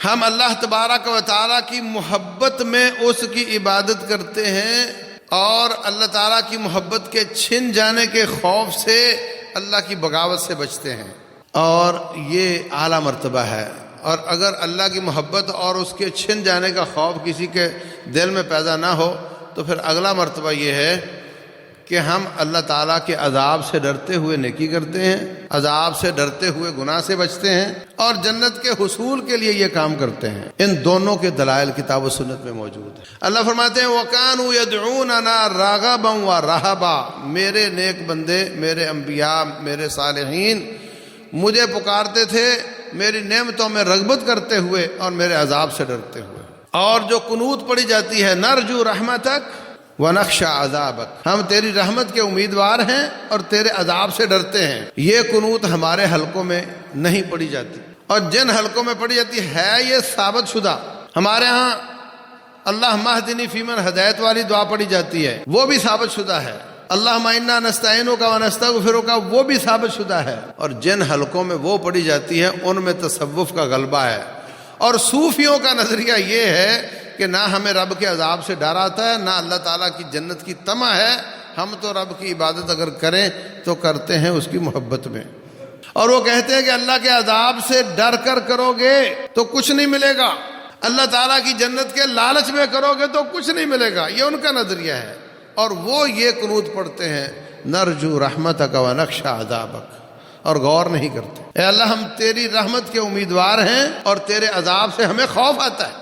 ہم اللہ تبارک و تعالیٰ کی محبت میں اس کی عبادت کرتے ہیں اور اللہ تعالیٰ کی محبت کے چھن جانے کے خوف سے اللہ کی بغاوت سے بچتے ہیں، اور یہ اعلیٰ مرتبہ ہے۔ اور اگر اللہ کی محبت اور اس کے چھن جانے کا خوف کسی کے دل میں پیدا نہ ہو تو پھر اگلا مرتبہ یہ ہے کہ ہم اللہ تعالیٰ کے عذاب سے ڈرتے ہوئے نیکی کرتے ہیں، عذاب سے ڈرتے ہوئے گناہ سے بچتے ہیں، اور جنت کے حصول کے لیے یہ کام کرتے ہیں۔ ان دونوں کے دلائل کتاب و سنت میں موجود ہیں۔ اللہ فرماتے ہیں وَكَانُوا يَدْعُونَنَا رَغَبًا وَرَهَبًا، میرے نیک بندے، میرے انبیاء، میرے صالحین مجھے پکارتے تھے میری نعمتوں میں رغبت کرتے ہوئے اور میرے عذاب سے ڈرتے ہوئے۔ اور جو قنوت پڑھی جاتی ہے نرجو رحمتک وَنَخْشَىٰ عَذَابَكَ، ہم تیری رحمت کے امیدوار ہیں اور تیرے عذاب سے ڈرتے ہیں، یہ قنوت ہمارے حلقوں میں نہیں پڑھی جاتی، اور جن حلقوں میں پڑھی جاتی ہے یہ ثابت شدہ۔ ہمارے ہاں اللہ مہدنی فیمن ہدایت والی دعا پڑھی جاتی ہے، وہ بھی ثابت شدہ ہے۔ اللہم انا نستعینک ونستغفرک، وہ بھی ثابت شدہ ہے۔ اور جن حلقوں میں وہ پڑھی جاتی ہے ان میں تصوف کا غلبہ ہے، اور صوفیوں کا نظریہ یہ ہے کہ نہ ہمیں رب کے عذاب سے ڈر آتا ہے، نہ اللہ تعالیٰ کی جنت کی طمع ہے، ہم تو رب کی عبادت اگر کریں تو کرتے ہیں اس کی محبت میں۔ اور وہ کہتے ہیں کہ اللہ کے عذاب سے ڈر کر کرو گے تو کچھ نہیں ملے گا، اللہ تعالیٰ کی جنت کے لالچ میں کرو گے تو کچھ نہیں ملے گا، یہ ان کا نظریہ ہے۔ اور وہ یہ قنوت پڑھتے ہیں نرجو رحمتک ونخشیٰ عذابک، اور غور نہیں کرتے اے اللہ ہم تیری رحمت کے امیدوار ہیں اور تیرے عذاب سے ہمیں خوف آتا ہے۔